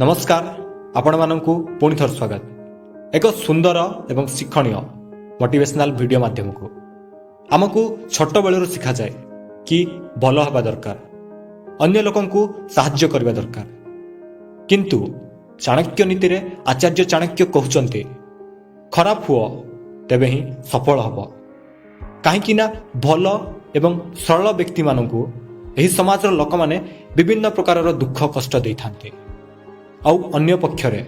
नमस्कार आपण मानकु पुणी थर स्वागत एक सुंदर एवं शिक्षणीय मोटिवेशनल वीडियो माध्यम को आमको छोट बेलू शिखा जाए कि भल हवा दरकार अन्य लोक साहाय्य करने दरकार किंतु चाणक्य नीति रे आचार्य चाणक्य कहते खराब हुआ तेबे ही सफल हब कहीं भल एवं सरल व्यक्ति मानकु एही समाज लोक माने विभिन्न प्रकार दुख कष्ट दे थांते आउ अन्य पक्षरे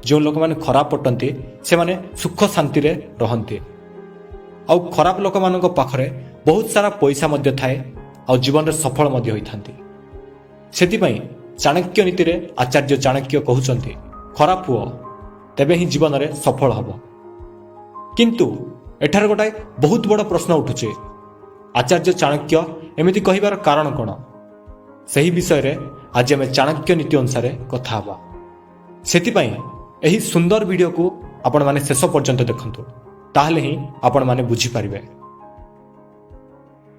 जो लोक माने खराब पटंती से माने सुख शांति रे रहंते आउ खराब लोक मानक पाखरे बहुत सारा पैसा मध्य थाए आउ जीवन रे सफल मध्य होई थांती सेति पई चाणक्य नीति रे आचार्य चाणक्य कहउचंती खराब हुआ तेबे ही जीवन रे सफल हब किंतु एठार गोटाए बहुत बड़ प्रश्न उठुचे आचार्य चाणक्य एमिति कहिबार कारण कोन सही विषय रे आज आम चाणक्य नीति अनुसार कथा हवा सेतिपाई एही सुंदर वीडियो को आपण माने शेष पर्यंत देखंतु ताहले ही आपण माने बुझी पारिबे।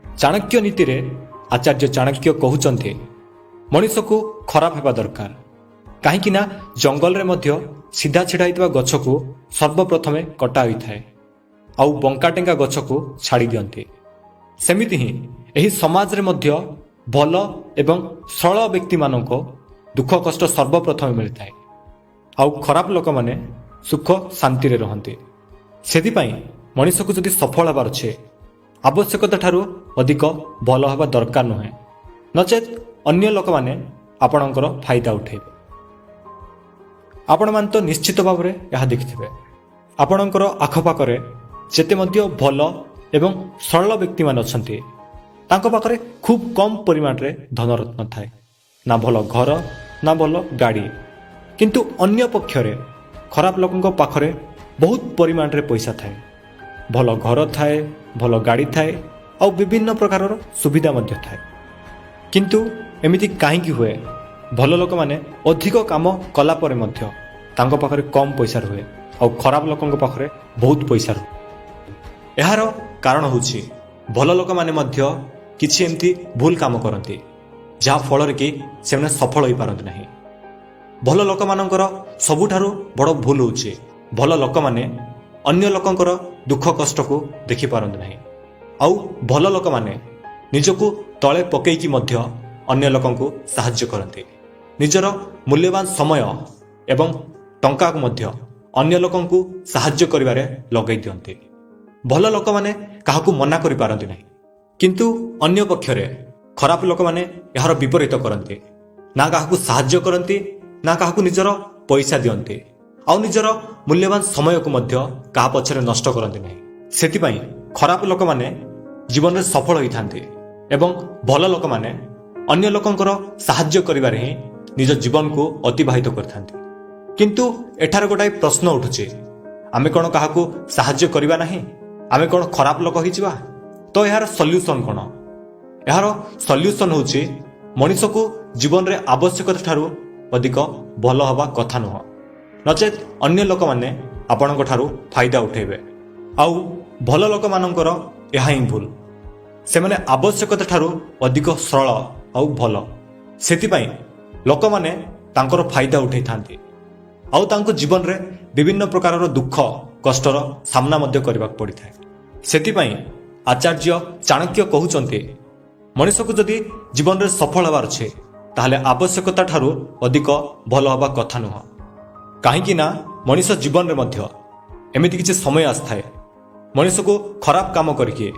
चाणक्य नीति रे आचार्य चाणक्य कहउचंते मनुष्य को खराब हेबा दरकार काहेकि ना जंगल रे मध्य सीधा छिड़ाइतबा गछ को सर्वप्रथमे कटा होई थाए आउ बंकाटेंगा गछ को छाड़ी दियंते सेमिति ही एही समाज रे मध्य भल एवं सरल व्यक्ति मानक दुख कष्ट सर्वप्रथमे मिलता आउ खराब लोक माने सुख शांति रे रहंते सेदिपाई मनुष्य को जदि सफल हबार छे आवश्यकता ठारू अधिक भल हवा दरकार नुहे नचेत अन्य लोक माने आपणकर फायदा उठेबे। आपण मान तो निश्चित भाव में यह देखिथिबे आपणकर आखपाखरे जेते मध्य भल एवं सरल व्यक्ति मान अछंती तांको पाखरे खूब कम परिमाण रे धनरत्न थाए ना भल घर ना भल गाड़ी किंतु अन्य पक्षरे खराब लोकंको पाखरे बहुत परिमाण रे पैसा थाए भल घर थाए भल गाड़ी थाए और विभिन्न प्रकार सुविधा मध्य थाए किंतु एमिति काहेकि हुए भल लोक माने अधिक काम कला परे मध्य तांको पाखरे कम पैसा रहे और खराब लोकंको पाखरे बहुत पैसा रहे एहार कारण होछि भल लोक माने मध्य किछि एमती भूल काम करती जहा फल कि से सफल हो पारती नहीं भल लोक मानकर सबुठारु बड़ भूल होछि भल लोक माने अन्य लोकंकर दुख कष्ट को देखि पारती नहीं आउ भल लोक माने निजको तळे पकेइकी मध्य अन्य लोकंको साहाय्य करते निजर मूल्यवान समय एवं टंका को मध्य अन्य लोकंको साहाय्य करिवारे लगै दियन्ते भल लोक माने काहाकू मना करि पारती नहीं किंतु अन्य पक्षरे खराब लोक माने यार विपरीत करते ना काहाकू साहाय्य करती ना काहाकू निजर पैसा दियन्ते आउ निजर मूल्यवान समय को मध्य काहा पछरे नष्ट करते नहीं सेतिपाई खराब लोक माने जीवन रे सफल होई थांते एवं भल लोक माने अन्य लोकंकर साहाय्य करिवारे ही निज जीवन को अतिबाहित करथांते किंतु एठार गोटाए प्रश्न उठुचे आमे कोन काहाकू साहाय्य करिवा नाही आमे कोन खराब लोक होई जिवा तो यार सॉल्यूशन कौन यार सॉल्यूशन होची मनुष्य को जीवन रे आवश्यकता ठारू अधिक भल हवा कथा नुह नचेत अन्य लोक माने आपणक ठारू फायदा उठेबे आउ भल लोक मानकर यह ही भूल से माने आवश्यकता ठारू अधिक सरल आउ भल सेतिपाई लोक माने तांकर फायदा उठै थांती आउ तांको जीवन रे विभिन्न प्रकार दुख कष्टर सामना मध्य करबाक पड़ी थाए सेतिपाई आचार्य चाणक्य कहउचंते मनुष्य को जदि जीवन रे सफल हबार छे ताहले आवश्यकता ठारू अधिक भल हवा कथा नुह काहेकि ना मनुष्य जीवन रे मध्य एमिति किछि समय आस्थाए मनुष्य को खराब काम करके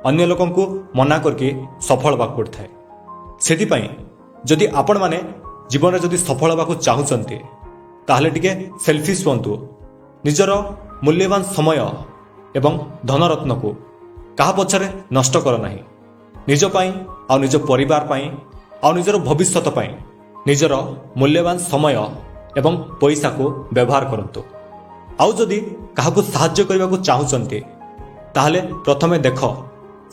अन्य लोकन को मना करके सफल हबाक पड़थाए सेतिपाई जदि आपण माने जीवन रे जदि सफल हबाक चाहुचंते ताहले टिके सेल्फिश हुंतु निजर मूल्यवान समय एवं धनरत्न को कहा पछरे नष्ट कर नाही निज पाई आ निज परिवार पाई आ निजर भविष्यत पाई निजर मूल्यवान समय एवं पैसा को व्यवहार करंतु आउ जदि काहाकू साहाय्य करबा को चाहुचंते ताहले प्रथमे देख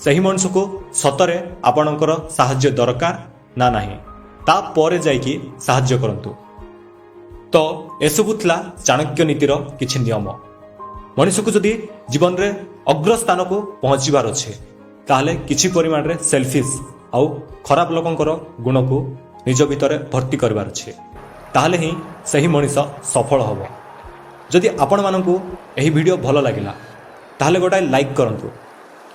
सही मनुष्य को सतरे आपणकर साहाय्य दरकार ना नाही ता परे जाइकी साहाय्य करंतु तो एसबु थिला चाणक्य नीतिर किछि नियम मनुष्य को जदि जीवन रे अग्र स्थान को पहुंचीबार अच्छे ताहले किछि परिमाण रे सेल्फिश आउ खराब लोकंकर गुण को निज भितर भर्ती करबार अच्छे ତାହେଲେ ହିଁ ସେହି ମଣିଷ ସଫଳ ହେବ। ଯଦି ଆପଣମାନଙ୍କୁ ଏହି ଭିଡ଼ିଓ ଭଲ ଲାଗିଲା ତାହେଲେ ଗୋଟାଏ ଲାଇକ୍ କରନ୍ତୁ।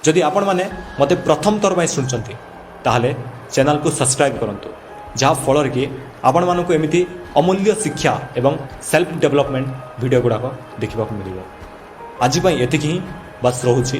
ଯଦି ଆପଣମାନେ ମୋତେ ପ୍ରଥମ ଥର ପାଇଁ ଶୁଣୁଛନ୍ତି ତାହେଲେ ଚ୍ୟାନେଲକୁ ସବସ୍କ୍ରାଇବ୍ କରନ୍ତୁ, ଯାହାଫଳରେ କି ଆପଣମାନଙ୍କୁ ଏମିତି ଅମୂଲ୍ୟ ଶିକ୍ଷା ଏବଂ ସେଲ୍ଫ ଡେଭଲପମେଣ୍ଟ ଭିଡ଼ିଓ ଗୁଡ଼ାକ ଦେଖିବାକୁ ମିଳିବ। ଆଜି ପାଇଁ ଏତିକି ହିଁ ବାସ୍ ରହୁଛି।